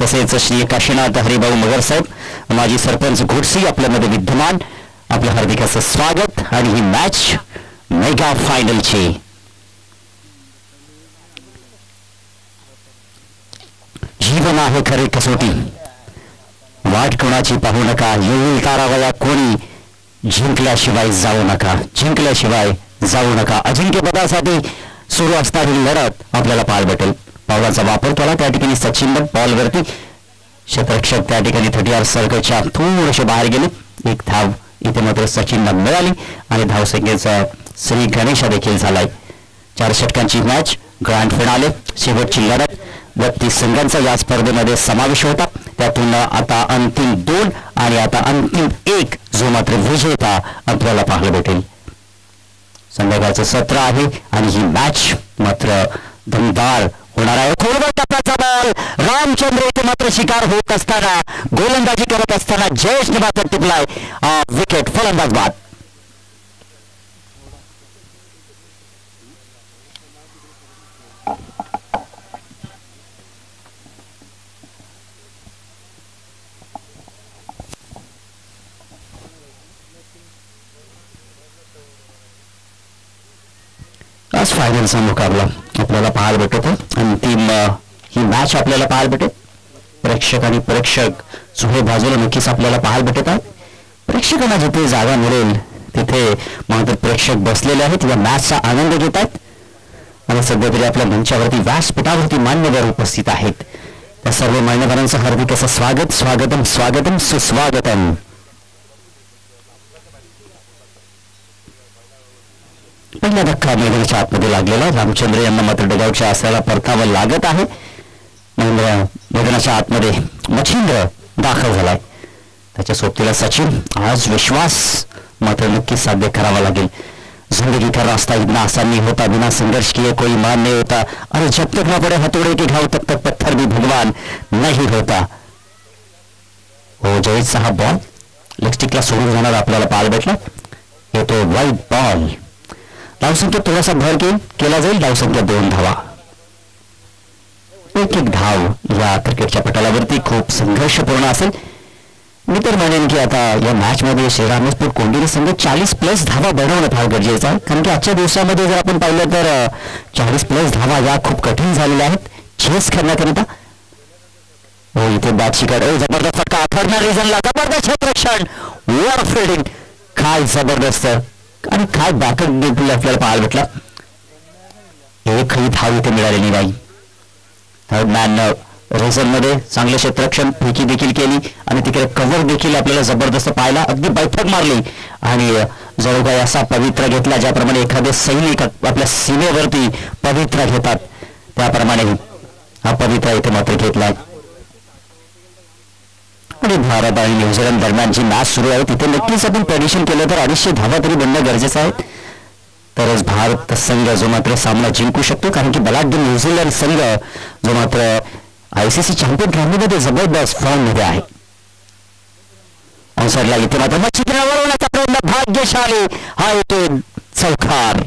तसेच श्री काशीनाथ हरिभाऊ मगर साहेब माजी सरपंच घोडसी आपल्यामध्ये विद्यमान. आपलं हार्दिक असं स्वागत. आणि ही मॅच मेगा फायनलची जीवन आहे खरे कसोटी, वाट कोणाची पाहू नका, येईल तारावया कोणी, जिंकल्याशिवाय जाऊ नका, जिंकल्याशिवाय जाऊ नका. अजिंक्यपदासाठी सुरू असणारी लढत आपल्याला पाहायला भेटेल. पावलाचा वापर केला त्या ठिकाणी सचिन बॉलवरती, क्षेत्ररक्षक त्या ठिकाणी 30 सर्कलच्या थोडेसे बाहेर गेले. एक धाव इथे मात्र सचिनला मिळाली आणि धावसंख्येचा श्री गणेशा देखील झालाय. 4 षटकांची मॅच, ग्रँड फिनाले, शेवटची लढत. 32 संघांचा या स्पर्धेमध्ये समावेश होता. त्यातून आता अंतिम 2 आणि आता अंतिम 1 जो मात्र विजेता आपल्याला पाहायला भेटेल. संध्याकाळचं सत्र आहे आणि ही मॅच मात्र दमदार होणार आहे. टप्प्याचा बॉल, रामचंद्र इथे मात्र शिकार होत असताना, गोलंदाजी करत असताना जयेशने मात्र टिपलाय विकेट. फलंदाज बाद. आज फायनलचा मुकाबला आपल्याला पाहायला भेटत. अंतिम ही मॅच आपल्याला पाहायला भेटेल. प्रेक्षक आणि प्रेक्षक चोहे बाजूला नक्कीच आपल्याला पाहायला भेटत आहेत. प्रेक्षकांना जिथे जागा मिळेल तिथे मात्र प्रेक्षक बसलेले आहेत, या मॅचचा आनंद घेत आहेत. आणि सध्या तरी आपल्या मंचावरती व्यासपीठावरती मान्यवर उपस्थित आहेत. त्या सर्व मान्यवरांचं हार्दिक असं स्वागत, स्वागतम स्वागतम सुस्वागतम. पहिला धक्का मैदानाच्या आतमध्ये लागलेला. रामचंद्र यांना मात्र डगावच्या आसाला परतावा लागत आहे. मैदानाच्या आतमध्ये मच्छिंद्र दाखल झालाय. त्याच्या सोबतीला सचिन. आज विश्वास मात्र नक्कीच साध्य करावा लागेल. जिंदगी का रास्ता इतना आसान नहीं होता, बिना संघर्ष किए कोई मान नहीं होता, अरे जब तक ना पड़े हथौड़े के घाव तब तक पत्थर भी भगवान नहीं होता. हो जयेश साहब बॉल लेग स्टिकला सोडून जाणार आपल्याला पाहायला भेटला. येतो वाईट बॉल. धावसंख्येत थोडासा भर केला जाईल. धावसंख्या 2 धावा. एक धाव या क्रिकेटच्या पटलावरती खूप संघर्षपूर्ण असेल. मी तर म्हणेन की आता या मॅच मध्ये श्रीरामपूर कोंडिरी संघ 40+ धावा बनवणं फार गरजेचं आहे. कारण की आजच्या दिवसामध्ये जर आपण पाहिलं तर 40+ धावा या खूप कठीण झालेल्या आहेत चेस करण्याकरिता. हो इथे बॅट शिकार. जबरदस्त फटका अथर्ना रिझनला. जबरदस्त क्षेत्ररक्षण, वर फिल्डिंग. काय जबरदस्त आणि काय बॅकअप देखील आपल्याला पाहायला भेटला. एकही धाव इथे मिळालेली नाही. थर्ड मॅन रेझन मध्ये चांगलं क्षेत्ररक्षण, फेकी देखील केली आणि तिकडे कव्हर देखील आपल्याला जबरदस्त पाहायला. अगदी बैठक मारली आणि जणू काही असा पवित्र घेतला ज्याप्रमाणे एखादे सैनिक आपल्या सीमेवरती पवित्र घेतात त्याप्रमाणे हा पवित्र इथे मात्र घेतला. आणि भारत आणि न्यूझीलंड दरम्यान जी मॅच सुरू आहे तिथे नक्कीच आपण प्रेडिक्शन केलं तर 250 धावा तरी बनणं गरजेचं आहे. तरच भारत संघ जो मात्र सामना जिंकू शकतो. कारण की बलाढ्य न्यूझीलंड संघ जो मात्र ICC चॅम्पियन ट्रॉफीमध्ये जबरदस्त फॉर्म मध्ये आहे. ऑनसाइडला इथे मात्र मच्छिंद्र वळवण्याचा प्रयत्न भाग्यशाली. हा येतो चौकार.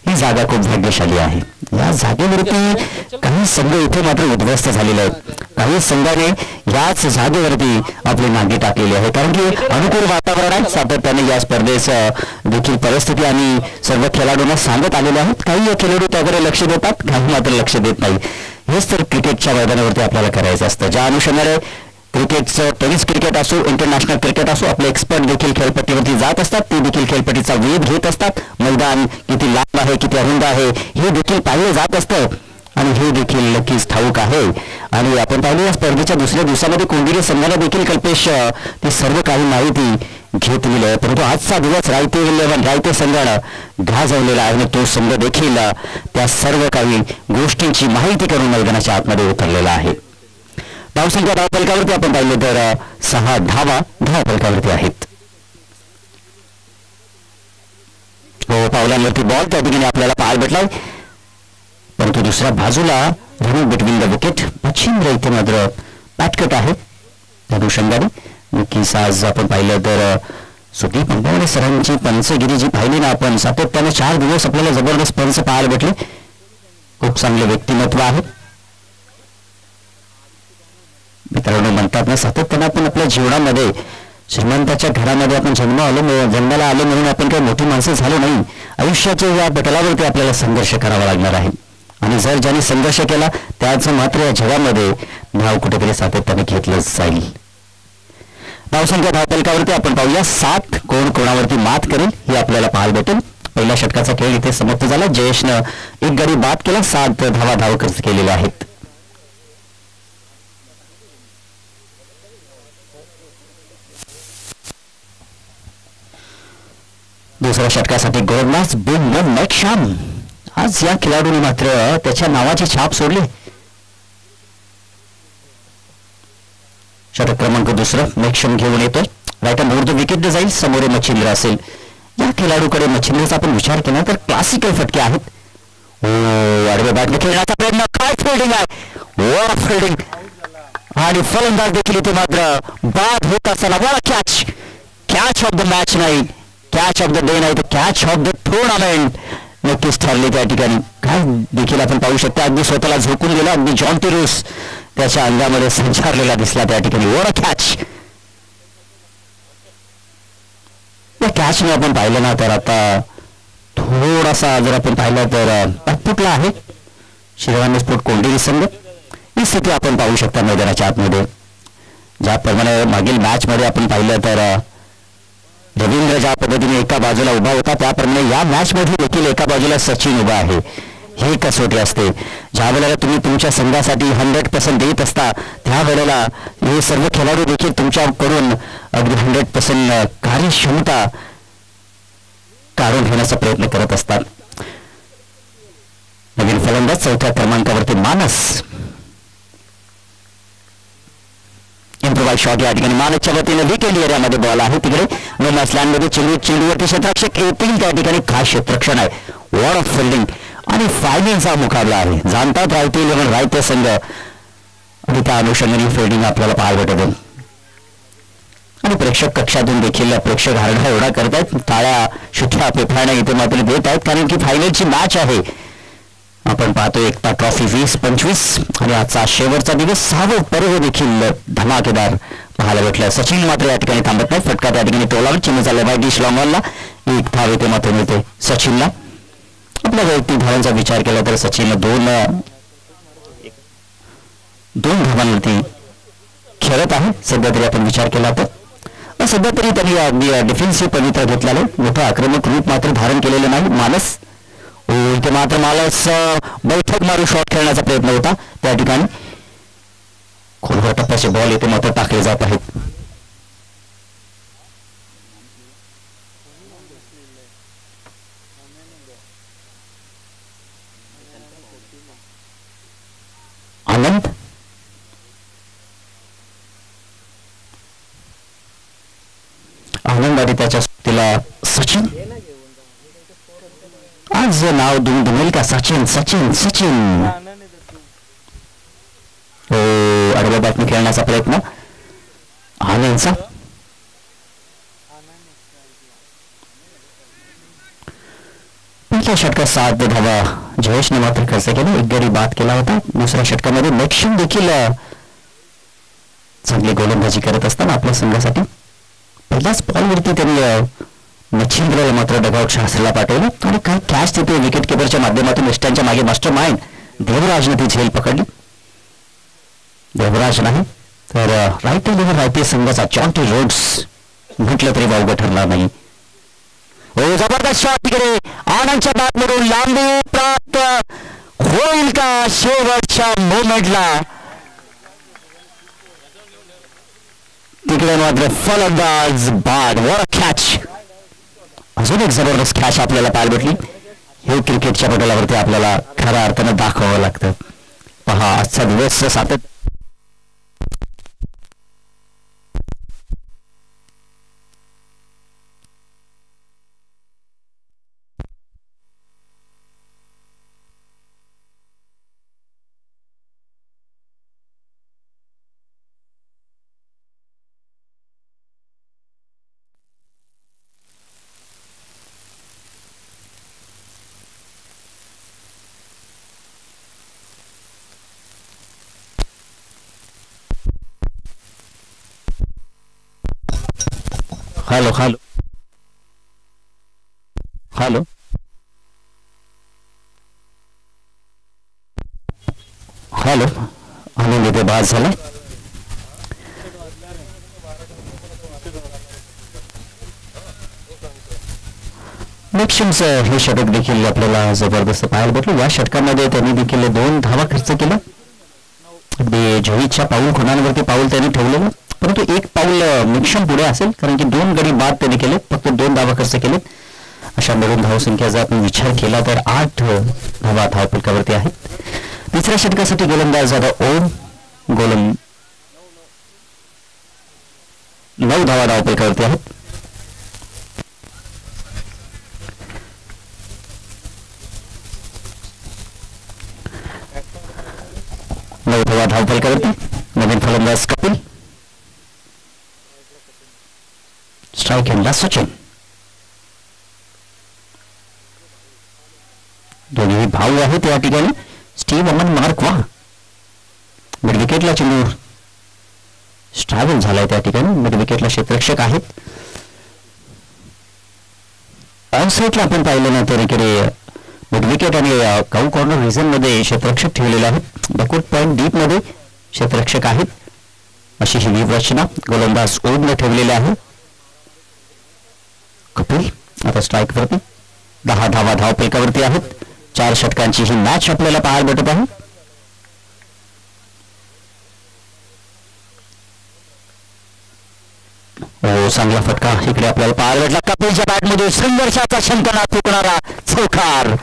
ही जागा खूप भाग्यशाली आहे. या जागेवरती काही संघ इथे मात्र उद्ध्वस्त झालेले आहेत. काही संघाने याच जागेवरती आपली नांगी टाकलेली आहे. कारण की अनुकूल वातावरण आहे. सातत्याने या स्पर्धेस देखील परिस्थिती आणि सर्व खेळाडूंना सांगत आलेले आहेत. काही खेळाडू त्याकडे लक्ष देतात, काही मात्र लक्ष देत नाही. हेच तर क्रिकेटच्या मैदानावरती आपल्याला करायचं असतं. ज्या अनुषंगाने क्रिकेटचं टेनिस क्रिकेट असो, इंटरनॅशनल क्रिकेट असो, आपले एक्सपर्ट देखील खेळपट्टीवरती जात असतात. ते देखील खेळपट्टीचा वेध घेत असतात. मैदान किती लांब आहे, किती अरुंद आहे हे देखील पाहिलं जात असतं आणि हे देखील नक्कीच ठाऊक आहे. आणि आपण पाहिलं या स्पर्धेच्या दुसऱ्या दिवसामध्ये कोंडिरी संघाला देखील कल्पेश ती सर्व काही माहिती घेतलेली आहे. परंतु आजचा दिवस रायते संघानं गाजवलेला आहे आणि तो संघ देखील त्या सर्व काही गोष्टींची माहिती करून मैदानाच्या आतमध्ये उतरलेला आहे. धावसंख्या धावफलकावरती आपण पाहिले तर 6 धावा धावफलकावरती आहेत. हो पावलांवरती बॉल त्या ठिकाणी आपल्याला पाहायला भेटलाय. परंतु दुसऱ्या बाजूला running between the wicket Machhindra इथे मात्र पॅटकट आहे. त्या अनुषंगाने नक्कीच आज आपण पाहिलं तर सुटी पंपावडे सरांची पंचगिरी जी पाहिली ना आपण सातत्याने 4 दिवस आपल्याला जबरदस्त पंच पाहायला भेटले. खूप चांगले व्यक्तिमत्व आहे. मित्रांनो, म्हणतात ना, सातत्याने आपण आपल्या जीवनामध्ये श्रीमंताच्या घरामध्ये आपण जन्माला आलो म्हणून आपण काही मोठी माणसं झालो नाही. आयुष्याच्या या पटलावरती आपल्याला संघर्ष करावा लागणार आहे. आणि जर ज्यांनी संघर्ष केला त्याचं मात्र या जगामध्ये नाव कुठेतरी सातत्याने घेतलंच जाईल. धावसंख्या धावपलकावरती आपण पाहूया 7 कोण कोणावरती मात करेल हे आपल्याला पाहायला भेटेल. पहिल्या षटकाचा खेळ इथे समाप्त झाला. जयेशनं एक गडी बाद केला. 7 धावा धाव केलेल्या आहेत. दुसऱ्या षटकासाठी गोलंदाज बुमन मेकशम. आज या खेळाडूने मात्र त्याच्या नावाची छाप सोडली. षटक क्रमांक दुसरं मेकशम घेऊन येतोय. राईट मोर विकेट जाईल. समोर मच्छिंद्र असेल. या खेळाडूकडे मच्छिंद्रचा आपण विचार केला तर क्लासिकल फटके आहेत. आडवे बॅटने खेळण्याचा प्रयत्न. काय फिल्डिंग आहे. What fielding. आणि फलंदाज देखील इथे मात्र बाद होत असताना catch. Catch of the match नाही, कॅच ऑफ द डे नाही, तर कॅच ऑफ द टुर्नामेंट नक्कीच ठरले त्या ठिकाणी. काय देखील आपण पाहू शकता. अगदी स्वतःला झोकून गेला. अगदी जॉन टिरोस त्याच्या अंगामध्ये संचारलेला दिसला त्या ठिकाणी. What catch. या कॅचने आपण पाहिलं ना तर आता थोडासा जर आपण पाहिलं तर पटपुटला आहे शिरवानी स्पोर्ट कोंडिरी संघ. ही स्थिती आपण पाहू शकता मैदानाच्या आतमध्ये. ज्याप्रमाणे मागील मॅच मध्ये आपण पाहिलं तर रवींद्र ज्या पद्धतीने एका बाजूला उभा होता त्याप्रमाणे या मॅच मध्ये देखील एका बाजूला सचिन उभा आहे. हे कसोटी असते. ज्या वेळेला तुम्ही तुमच्या संघासाठी 100% देत असता त्यावेळेला हे सर्व खेळाडू देखील तुमच्याकडून अगदी 100% कार्यक्षमता काढून घेण्याचा प्रयत्न करत असतात. नवीन फलंदाज 4थ्या क्रमांकावरती मानस. इम्प्रोवाइज शॉट या ठिकाणी मानसच्या वतीने विकेट एरियामध्ये बॉल आहे. तिकडे नो मॅच लँडमध्ये चेंडूवरती क्षेत्ररक्षक येतील त्या ठिकाणी खास क्षेत्ररक्षण आहे. वॉर्ड ऑफ फिल्डिंग आणि फायनलचा मुकाबला आहे. जाणतात राहतील रायते संघ आणि त्या अनुषंगाने फिल्डिंग आपल्याला पाहायला भेटत. आणि प्रेक्षक कक्षातून देखील प्रेक्षक हारडा एवढा करतायत. टाळ्या शिट्ट्या पेफाळ्या इथे मात्र देत आहेत कारण की फायनलची मॅच आहे. आपण पाहतो एकता ट्रॉफी 20-25 आणि आजचा शेवटचा दिवस 6वं पर्व देखील धमाकेदार पाहायला भेटलं. सचिन मात्र या ठिकाणी थांबत नाही. फटका त्या ठिकाणी टोलावर चिन्ह चालला बाय डिश लॉंगॉनला. एक धाव येते मात्र मिळते सचिनला. आपल्या वैयक्तिक धावांचा विचार केला तर सचिन 2 धावांवरती खेळत आहे सध्या तरी आपण विचार केला तर. सध्या तरी त्यांनी अगदी डिफेन्सिव्ह पवित्र घेतलेलं मोठं आक्रमक रूप मात्र धारण केलेलं नाही. मानस इथे मात्र मालस बैठक मारून शॉट खेळण्याचा प्रयत्न होता त्या ठिकाणी. खोलवर टप्प्याचे बॉल इथे मात्र टाकले जात आहेत. आनंद आनंद आणि त्याच्या सुट्टीला सचिन. आज नाव दुमदुमेल का. सचिन सचिन सचिन. आडव्या बॅटने खेळण्याचा प्रयत्न आनंदचा. पहिल्या षटकात 7 धावा जयेशने मात्र खर्च केला. एक गडी बाद केला होता. दुसऱ्या षटकामध्ये मेकशम देखील चांगली गोलंदाजी करत असताना आपल्या संघासाठी पहिल्याच बॉलवरती त्यांनी मच्छिंद्रला मात्र डगआउट शास्त्रीला पाठवलं आणि काही कॅच तिथे विकेट किपरच्या माध्यमातून वेस्टर्नच्या मागे मास्टर माइंड देवराजने ती झेल पकडली. देवराज नाही तर रायटे लिव्हर रायटे संघाचा जॉन्टी रोड्स म्हटलं तरी वावगं ठरणार नाही. हो जबरदस्त शॉट तिकडे आनंदच्या बॅटमधून लांबी प्राप्त होईल का शेवटच्या मोमेंटला. तिकडे मात्र फलंदाज बाद. What catch. अजून एक जबरदस्त कॅच आपल्याला पाहायला भेटली. हे क्रिकेटच्या पटलावरती आपल्याला खऱ्या अर्थानं दाखवावं लागतं. पहा आजचा दिवस सातत्य हॅलो हॅलो हॅलो हॅलो आनंद इथे बाद झाला. नेक्स्टचं हे षटक देखील आपल्याला जबरदस्त पाहायला भेटलं. या षटकामध्ये त्यांनी देखील 2 धावा खर्च केला. अगदी जयीच्या पाऊल खुणांवरती पाऊल त्यांनी ठेवलेलं, परंतु एक पाऊल निक्षम पुढे असेल, कारण की 2 गडी बाद त्यांनी केले, फक्त 2 धावा खर्च केले. अशा मिळून धावसंख्येचा आपण विचार केला तर 8 धावा धावफलकावरती आहेत. तिसऱ्या षटकासाठी गोलंदाज आता ओम गोलम 9 धावा धावफलकावरती आहेत. धावफलकावरती नवीन फलंदाज कपिल, स्ट्राईक हँडला सचिन. दोन्ही भाऊ आहेत या ठिकाणी. स्टीव्ह अमन मार्क वा मिड विकेटला चेंडू स्ट्रायव्हल झालाय त्या ठिकाणी. मिड विकेटला क्षेत्ररक्षक आहेत. ऑनसाईटला आपण पाहिलं ना तर इकडे मिड विकेट आणि काऊ कॉर्नर रिझन मध्ये क्षेत्ररक्षक ठेवलेले आहेत. बॅकवर्ड पॉइंट डीप मध्ये क्षेत्ररक्षक आहेत. अशी ही रचना गोलंदाज ओमने ठेवलेली आहे. कपिल आता स्ट्राईक वरती. 10 धावा धावफलकावरती आहेत. 4 षटकांची ही मॅच आपल्याला पाहायला भेटत आहे. चांगला फटका इकडे आपल्याला पाहायला भेटला. कपिलच्या बॅटमध्ये संघर्षाचा शंकनाद फुकणारा चौकार.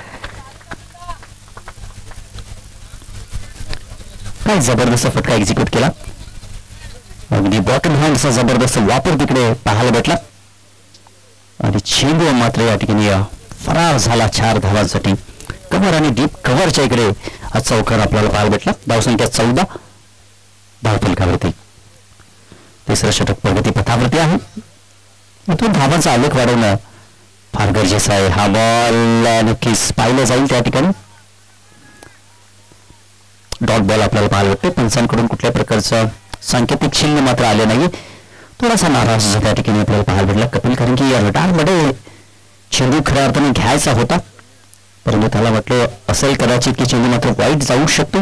काय जबरदस्त फटका एक्झिक्यूट केला. अगदी बॉटम हँडचा जबरदस्त वापर तिकडे पाहायला भेटला आणि चेंडू मात्र या ठिकाणी फरार झाला 4 धावांसाठी. कव्हर आणि डीप कव्हरच्या इकडे हा चौकार आपल्याला पाहायला भेटला. धावसंख्या 14 धावफलकावरती. तिसरं षटक प्रगतीपथावरती आहे. इथून धावांचा आलेख वाढवणं फार गरजेचं आहे. हा बॉल नक्कीच पाहिलं जाईल त्या ठिकाणी. डॉट बॉल आपल्याला पाहायला भेटते. पंचांकडून कुठल्या प्रकारचं सांकेतिक चिन्ह मात्र आले नाही. थोडासा नाराज त्या ठिकाणी आपल्याला पाहायला भेटला कपिल, कारण की या रिटायरमध्ये चेंडू खऱ्या अर्थाने घ्यायचा होता, परंतु त्याला म्हटलं असेल कदाचित की चेंडू मात्र वाईट जाऊ शकतो.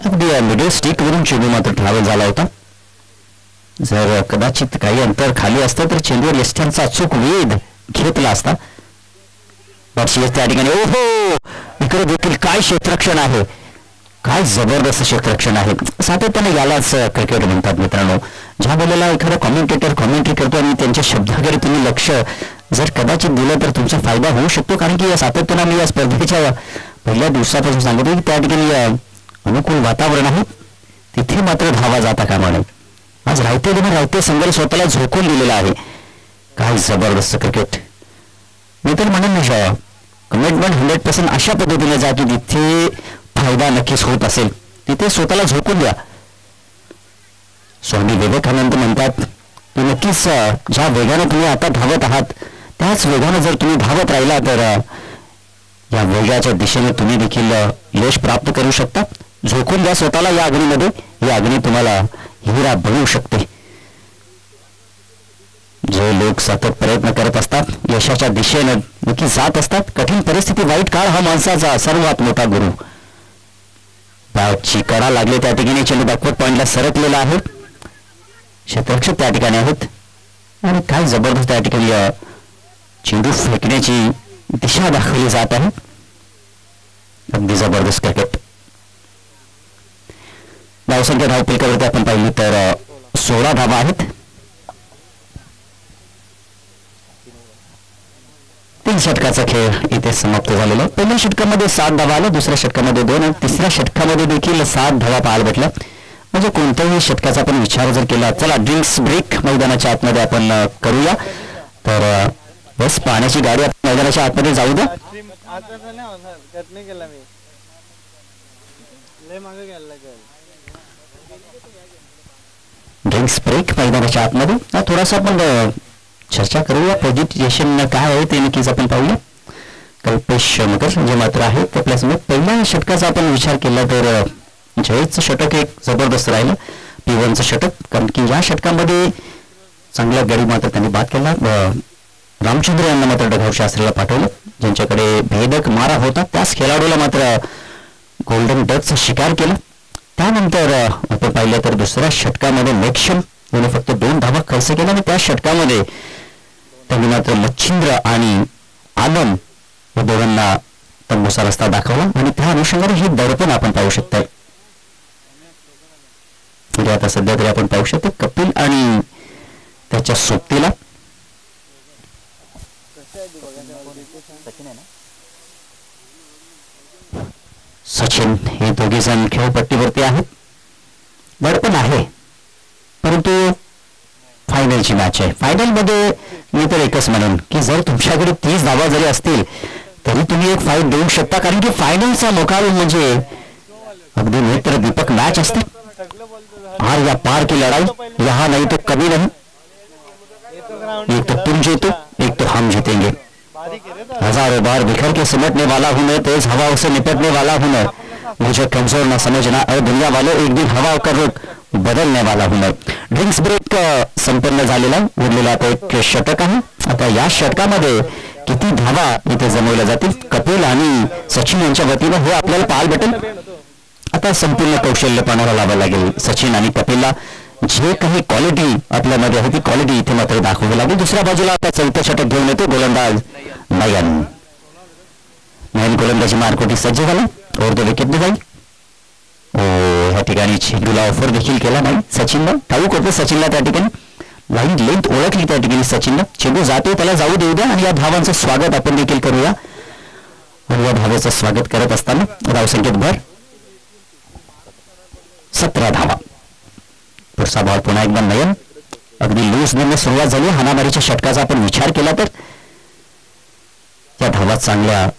अगदी मिडल स्टिक वरून चेंडू मात्र ट्रॅव्हल झाला होता. जर कदाचित काही अंतर खाली असतं तर चेंडूवर यष्ट्यांचा अचूक वेध घेतला असता. त्या ठिकाणी ओहो इकडे देखील काय क्षेत्ररक्षण आहे. काय जबरदस्त क्षेत्ररक्षण आहे. सातत्याने यालाच क्रिकेट म्हणतात मित्रांनो. ज्या वेळेला एखादा कॉमेंटेटर कॉमेंट्री करतो आणि त्यांच्या शब्दाकडे तुम्ही लक्ष जर कदाचित दिलं तर तुमचा फायदा होऊ शकतो, कारण की या सातत्याने मी या स्पर्धेच्या पहिल्या दिवसापासून सांगतो की त्या ठिकाणी अनुकूल वातावरण आहे, तिथे मात्र धावा जाता कामा नये. आज रायते संघाने स्वतःला झोकून दिलेला आहे. काय जबरदस्त क्रिकेट. मी तर म्हणेन कमिटमेंट 100% अशा पद्धतीने जा की तिथे फायदा नक्कीच होत असेल तिथे स्वतःला झोकून द्या. स्वामी विवेकानंद म्हणतात की नक्कीच ज्या वेगाने तुम्ही आता धावत आहात त्याच वेगाने जर तुम्ही धावत राहिला तर या वेगाच्या दिशेने तुम्ही देखील यश प्राप्त करू शकता. झोकून द्या स्वतःला या अग्नीमध्ये. ही अग्नी तुम्हाला हिरा बनवू शकते. जे लोक सतत प्रयत्न करत असतात यशाच्या दिशेने नक्की जात असतात. कठीण परिस्थिती वाईट काळ हा माणसाचा सर्वात मोठा गुरु. बॅटची कडा लागली त्या ठिकाणी. चेंडू बॅकवर्ड पॉइंटला सरकलेला आहे. क्षेत्ररक्षक त्या ठिकाणी आहेत आणि काय जबरदस्त त्या ठिकाणी चेंडू फेकण्याची दिशा दाखवली जात आहे. अगदी जबरदस्त क्रिकेट. धावसंख्या धावफलकावरती आपण पाहिली तर 16 धावा आहेत. 3 षटकाचा खेळ इथे समाप्त झालेला. पहिल्या षटकामध्ये 7 धावा आल्या, दुसऱ्या षटकामध्ये 2 आणि तिसऱ्या षटकामध्ये देखील 7 धावा पाहायला भेटल्या. म्हणजे कोणत्याही षटकाचा आपण विचार जर केला. चला ड्रिंक्स ब्रेक मैदानाच्या आतमध्ये आपण करूया. तर बस पाण्याची गाडी आपण मैदानाच्या आतमध्ये जाऊ द्या. ड्रिंक्स ब्रेक मैदानाच्या आतमध्ये थोडासा आपण चर्चा करूया. प्रेझेंटेशन काय आहे ते नक्कीच आपण पाहूया. कल्पेश मगर जे मात्र आहेत आपल्यासमोर. पहिल्या षटकाचा आपण विचार केला तर जयचं षटक एक जबरदस्त राहिलं, P1चं षटक, कारण की या षटकामध्ये चांगला गडी मात्र त्यांनी बाद केला. रामचंद्र यांना मात्र डगआउट शास्त्रीला पाठवलं, ज्यांच्याकडे भेदक मारा होता. त्याच खेळाडूला मात्र गोल्डन डकचा शिकार केला. त्यानंतर आपण पाहिलं तर दुसऱ्या षटकामध्ये मेक्षम याने फक्त 2 धावा खर्च केला आणि त्या षटकामध्ये त्यांनी मात्र मच्छिंद्र आणि आनंद या दोघांना तंबूचा रस्ता दाखवला आणि त्या अनुषंगाने हे दडपण आपण पाहू शकता. म्हणजे आता सध्या तरी आपण पाहू शकतो कपिल आणि त्याच्या सोबतीला सचिन हे दोघे जण खेळपट्टीवरती आहेत. दडपण आहे, परंतु फायनलची मॅच आहे. फायनलमध्ये मी तर एकच म्हणून की जर तुमच्याकडे 30 धावा जरी असतील तरी तुम्ही एक फाईट देऊ शकता, कारण की फायनलचा मुकाबला म्हणजे अगदी मित्र दीपक मॅच असते. हार या पार की लड़ाई, यहाँ नहीं तो कभी नहीं. एक तो तुम जीतो, एक तो हम जीतेंगे. हजारों बार बिखर के सिमटने वाला हूं मैं, तेज हवाओं से निपटने वाला हूं मैं. मुझे कमजोर न समझना और दुनिया वालों, एक दिन हवा का रुख बदलने वाला हूं मैं. ड्रिंक्स ब्रेक संपन्न झालेला उरलेला आता एक षटक आहे. आता या षटकामध्ये किती धावा इथे जमवल्या जातील कपिल आणि सचिन यांच्या वतीनं हे आपल्याला पाहायला भेटेल. आता संपूर्ण कौशल्य पानाला लावायला लागेल सचिन आणि कपिलला. जे काही क्वालिटी आपल्यामध्ये आहे ती क्वालिटी इथे मात्र दाखवावी लागेल. दुसऱ्या बाजूला आता 4थं षटक घेऊन येतो गोलंदाज नयन. नयन गोलंदाजी मारकोटी सज्ज झाला, और 2 विकेट जाईल. ह्या ठिकाणी चेंडूला ऑफर देखील केला नाही सचिननं. ठाऊक होतं सचिनला त्या ठिकाणी, लाईन लेंथ ओळखली त्या ठिकाणी सचिननं. चेंडू जातो त्याला जाऊ देऊ द्या आणि या धावांचं स्वागत आपण देखील करूया. आणि या धावेचं स्वागत करत असताना धावसंख्येत भर 17 धावा. पुढचा बॉल पुन्हा एकदा नयन. अगदी लूज ने सुरुवात झाली. हाणामारीच्या षटकाचा आपण विचार केला तर त्या धावा चांगल्या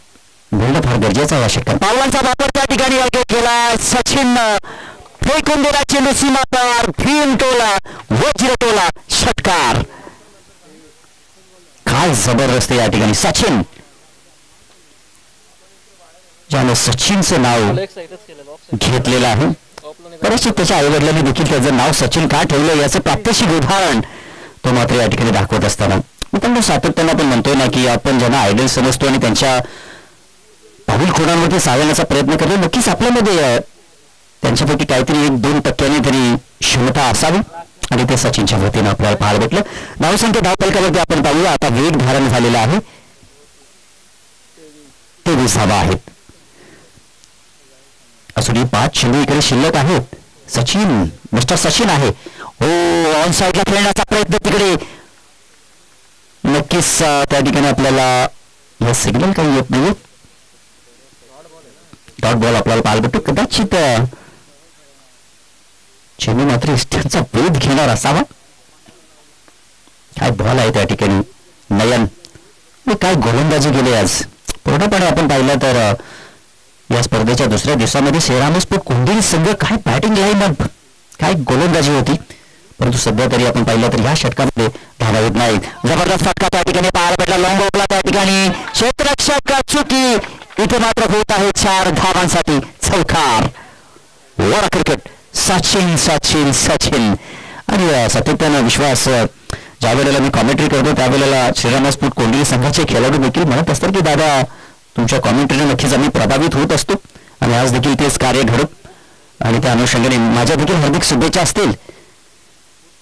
मिळणं फार गरजेचं आहे या षटकात. पावलांचा वापर त्या ठिकाणी केला सचिन. फेकून दिला चेंडू सीमा पार, भीम टोला, वज्र टोला, षटकार. काय जबरदस्त या ठिकाणी सचिन, ज्याने सचिनचं नाव घेतलेलं आहे. कदाचित त्याच्या आईवडिलांनी देखील त्याचं नाव सचिन का ठेवलं याचं प्रात्यक्षिक उदाहरण तो मात्र या ठिकाणी दाखवत असताना आपण सातत्यानं आपण म्हणतोय ना की आपण ज्यांना आयडल समजतो आणि त्यांच्या पाऊल खोडांवरती सावरण्याचा प्रयत्न करतो, नक्कीच आपल्यामध्ये त्यांच्यापैकी काहीतरी 1-2 टक्क्यांनी तरी क्षमता असावी आणि ते सचिनच्या वतीनं आपल्याला पाहायला भेटलं. धावसंख्या धावफलकावरती आपण पाहूया. आता वेग धारण झालेला आहे, 23 धावा आहेत. अजूनही 5 चेंडू इकडे शिल्लक आहेत. सचिन, मिस्टर सचिन आहे. ऑन साईडला खेळण्याचा प्रयत्न तिकडे. नक्कीच त्या ठिकाणी आपल्याला हे सिग्नल काही येत नाही. डॉट बॉल आपल्याला पाहायला भेटतो. कदाचित चेंडू मात्र त्यांचा वेध घेणार असावा. काय बॉल आहे त्या ठिकाणी. नयन काय गोलंदाजी गेली आज. पूर्णपणे आपण पाहिलं तर या स्पर्धेच्या दुसऱ्या दिवसामध्ये श्रीरामपूर कोंढेरी संघ काय बॅटिंग लाईनअप, काय गोलंदाजी होती. परंतु सध्या तरी आपण पाहिलं तर या षटकामध्ये धावा येत नाही. जबरदस्त फटका त्या ठिकाणी पाहायला भेटला. लॉंग ऑफला त्या ठिकाणी क्षेत्ररक्षक चुकी. इथे मात्र होत आहे 4 धावांसाठी चौकार. वर क्रिकेट सचिन सचिन सचिन. आणि सातत्यानं विश्वास ज्या वेळेला मी कॉमेंट्री करतो त्यावेळेला श्रीरामपूर कोंढेरी संघाचे खेळाडू देखील म्हणत असतात की दादा तुमच्या कॉमेंट्रीने नक्कीच आम्ही प्रभावित होत असतो आणि आज देखील तेच कार्य घडत आणि त्या अनुषंगाने माझ्या देखील हार्दिक शुभेच्छा असतील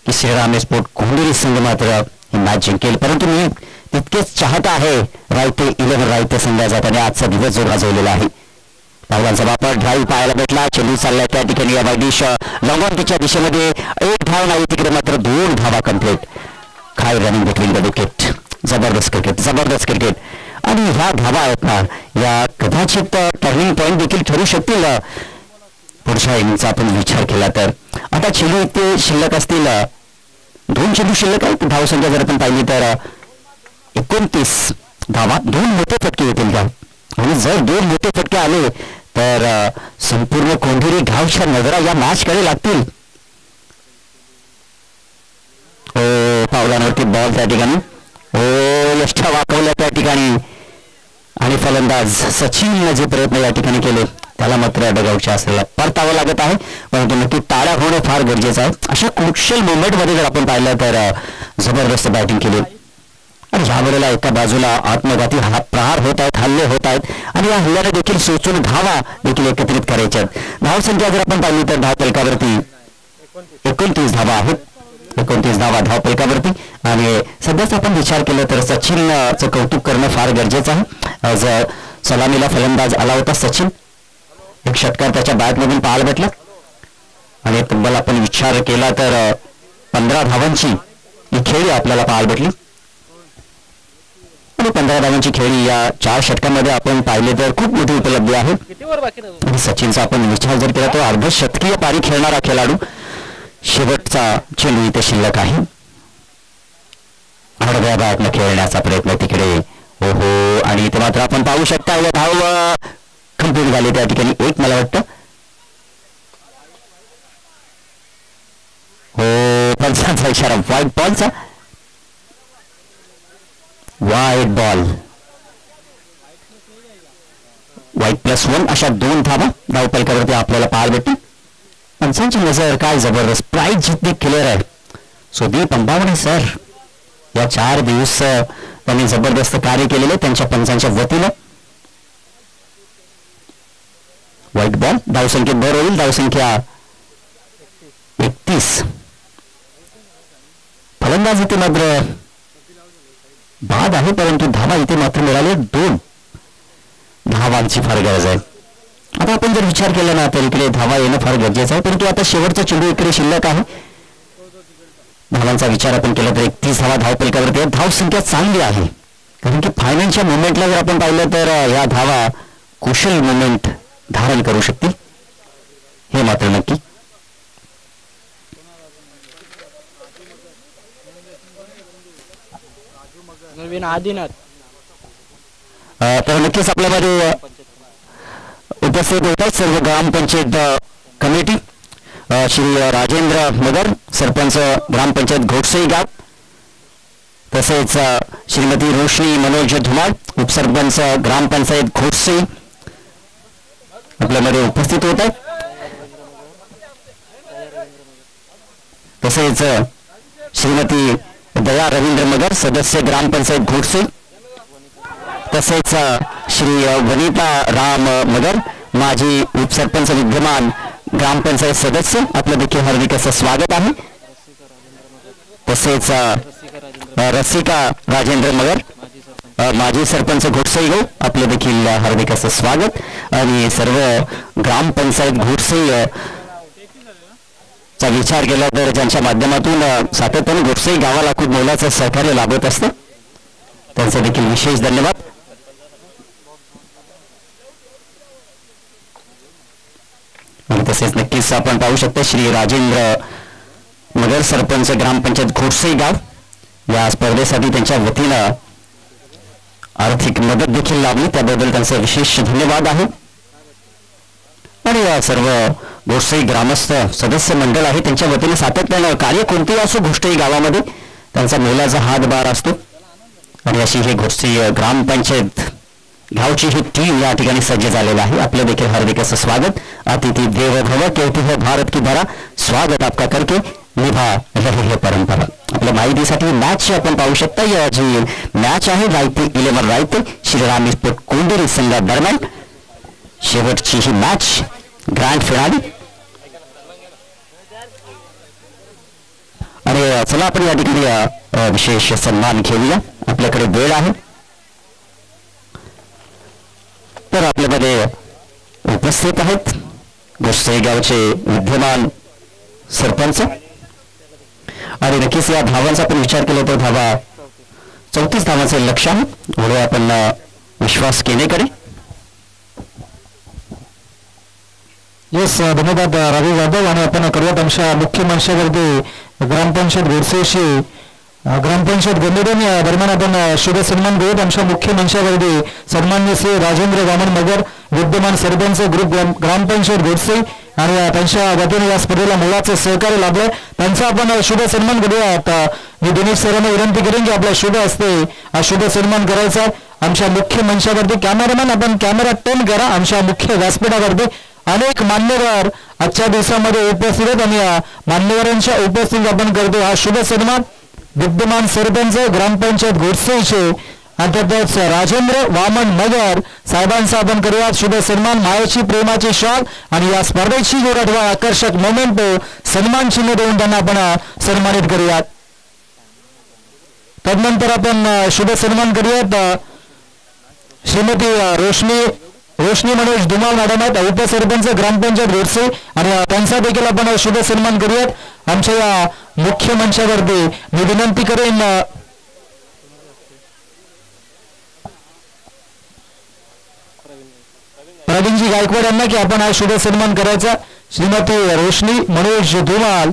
की श्रीरामपूर कोंढेरी संघ मात्र ही मॅच जिंकेल. परंतु मी तितकेच चाहता आहे रायते 11 रायते संघाचा त्याने आजचा दिवस जो गाजवलेला आहे. पावलांचा वापर ड्राईव्ह पाहायला भेटला. चेंडू चाललाय त्या ठिकाणी या डिश लॉंगॉनच्या दिशेमध्ये. 1 धाव नाही तिकडे मात्र 2 धावा कंप्लीट. काय रनिंग बिटवीन द विकेट. जबरदस्त क्रिकेट, जबरदस्त क्रिकेट. आणि ह्या धावा आहेत ना या कदाचित टर्निंग पॉईंट देखील ठरू शकतील पुढच्या इनिंगचा आपण विचार केला तर. आता चेंडू इथे शिल्लक असतील 2 चेंडू शिल्लक आहेत. धावसंख्या जर आपण पाहिली तर 29 धावा. 2 मोठे फटके येतील का आणि जर 2 मोठे फटके आले तर संपूर्ण कोंढेरी गावच्या नजरा या मॅचकडे लागतील. पावलांवरती बॉल त्या ठिकाणी. यष्ठा वाकवल्या त्या ठिकाणी. आणि फलंदाज सचिन जे प्रयत्न या ठिकाणी केले त्याला मात्र डगआउटच्या असलेला परतावं लागत आहे, परंतु नक्की टाळ्या होणं फार गरजेचं आहे. अशा क्रुशियल मोमेंटमध्ये जर आपण पाहिलं तर जबरदस्त बॅटिंग केली आणि ह्या वेळेला एका बाजूला आत्मघाती प्रहार होत आहेत, हल्ले होत आहेत आणि या हल्ल्याने देखील सोचून धावा देखील एकत्रित करायच्या आहेत. धावसंख्या जर आपण पाहिली तर धावफलकावरती 29 धावा आहेत, 29 धावा धावफलकावरती. आणि सध्याच आपण विचार केला तर सचिनचं कौतुक करणं फार गरजेचं आहे. आज सलामीला फलंदाज आला होता सचिन, एक षटकार त्याच्या बॅटमधून पाहायला भेटला आणि तब्बल आपण विचार केला तर 15 धावांची ही खेळी आपल्याला पाहायला भेटली आणि 15 धावांची खेळी या 4 षटकांमध्ये आपण पाहिले तर खूप मोठी उपलब्धी आहे. आणि सचिनचा आपण विचार जर केला तर अर्धशतकीय पारी खेळणारा खेळाडू, शेवटचा चेंडू इथे शिल्लक आहे. आडव्या बॅटनं खेळण्याचा प्रयत्न तिकडे, ओहो, आणि इथे मात्र आपण पाहू शकता धाव कंप्लीट झाली त्या ठिकाणी एक, मला वाटतं हो पंचांचा इशारा व्हाईट बॉलचा, व्हाईट बॉल, व्हाईट +1 अशा 2 धावा धावफलकावरती आपल्याला पाहायला भेटतील. पंचांची नजर काय जबरदस्त, प्राईज जितली क्लिअर आहे. सुदीप अंबावणे सर या 4 दिवस त्यांनी जबरदस्त कार्य केलेले त्यांच्या पंचांच्या वतीनं. व्हाईट बॉल, धावसंख्येत भर होईल, धावसंख्या 31. फलंदाज इथे मात्र बाद आहे, परंतु धावा इथे मात्र मिळाले 2 धावांची फार गरज आहे. आता आपण जर विचार केला ना तर इकडे धावा येणं फार गरजेचं आहे, परंतु आता शेवटचा चेंडू इकडे शिल्लक आहे. धावांचा विचार आपण केला तर 31 धावा धावफलकावरती, धावसंख्या चांगली आहे, कारण की फायनलच्या मुवमेंटला जर आपण पाहिलं तर या धावा कुशल मुवमेंट धारण करू शकतील, हे मात्र नक्की. तर नक्कीच आपल्यामध्ये उपस्थित होतात सर्व ग्रामपंचायत कमिटी, श्री राजेंद्र मगर सरपंच ग्रामपंचायत घोटसई गाव, तसेच श्रीमती रोशनी मनोज धुमाळ उपसरपंच ग्रामपंचायत घोटसई आपल्यामध्ये उपस्थित होत आहेत. तसेच श्रीमती दया रवींद्र मगर सदस्य ग्रामपंचायत घोटसई, तसेच श्री वनिता राम मगर माजी उपसरपंच विद्यमान ग्रामपंचायत सदस्य, आपलं देखील हार्दिक असं स्वागत आहे. तसेच रसिका राजेंद्र मगर माजी सरपंच घोटसई गाव, आपलं देखील हार्दिक असं स्वागत. आणि सर्व ग्रामपंचायत घोटसई चा विचार केला तर ज्यांच्या माध्यमातून सातत्याने घोटसई गावाला खूप मोलाचं सहकार्य लाभत असतं, त्यांचे देखील विशेष धन्यवाद. आणि तसेच नक्कीच आपण पाहू शकता श्री राजेंद्र मगर सरपंच ग्रामपंचायत घोटसई गाव या स्पर्धेसाठी त्यांच्या वतीनं आर्थिक मदत देखील लाभली, त्याबद्दल त्यांचा विशेष धन्यवाद आहे. आणि या सर्व घोटसई ग्रामस्थ सदस्य मंडळ आहे त्यांच्या वतीनं सातत्यानं कार्य कोणतेही असो घोटसई गावामध्ये त्यांचा मोलाचा हातभार असतो. आणि अशी ही घोटसई ग्रामपंचायत गावची ही टीम या ठिकाणी सज्ज झालेला आहे. आपलं देखील हार्दिक असं स्वागत. अतिथि देव भव कहते हो भारत की धरा, स्वागत आपका करके निभा रहे है परंपरा. आपल्या माहितीसाठी मॅच आपण पाहू शकता, या जी मॅच आहे रायते 11 रायते श्रीराम स्पोर्ट कोंडरी संघादरम्यान शेवटची ही मॅच ग्रँड फिनाली. आणि चला आपण या ठिकाणी विशेष सन्मान घेऊया, आपल्याकडे वेळ आहे. तर आपल्यामध्ये उपस्थित आहेत घोटसई गावचे विद्यमान सरपंच. आणि नक्कीच या धावांचा आपण विचार केला तर धावा 34 धावांचे लक्ष आहे. पुढे आपण विश्वास केनेकडे. येस, धन्यवाद राघव जाधव. आणि आपण करूयात आमच्या मुख्य मंचावरती ग्रामपंचायत घोटसईशी ग्रामपंचायत गंधेडन दरम्यान आपण शुभ सन्मान घेऊयात. आमच्या मुख्य मंचावरती सन्मान्य श्री राजेंद्र वामन मगर विद्यमान सरपंच ग्रुप ग्रामपंचायत घोटसई आणि त्यांच्या वतीने या स्पर्धेला मोलाचं सहकार्य लाभलंय, त्यांचा आपण शुभ सन्मान करूयात. मी दिनेश सरांना विनंती करेन की आपल्या शुभ हस्ते हा शुभ सन्मान करायचा. आमच्या मुख्य मंचावरती कॅमेरामॅन आपण कॅमेरा टर्न करा आमच्या मुख्य व्यासपीठावरती अनेक मान्यवर आजच्या दिवसामध्ये उपस्थित आहेत आणि या मान्यवरांच्या उपस्थितीत आपण करतो हा शुभ सन्मान विद्यमान सरपंच ग्रामपंचायत घोडसेचे अर्थातच राजेंद्र वामन मगर साहेबांचा आपण करूया शुभ सन्मान मायेची प्रेमाची शॉल आणि या स्पर्धेची जोराठवा आकर्षक मोमेंट सन्मान चिन्ह देऊन त्यांना आपण सन्मानित करूयात. तदनंतर आपण शुभ सन्मान करूयात श्रीमती रोशनी मनोज धुमाळ मॅडम आहेत उपसरपंच ग्रामपंचायत घोडसे आणि त्यांचा देखील आपण शुभ सन्मान करूयात आमच्या या मुख्य मंचावरती. मी विनंती करेन प्रवीणजी गायकवाड यांना की आपण हा शुभ सन्मान करायचा. श्रीमती रोशनी मनोज धुमाळ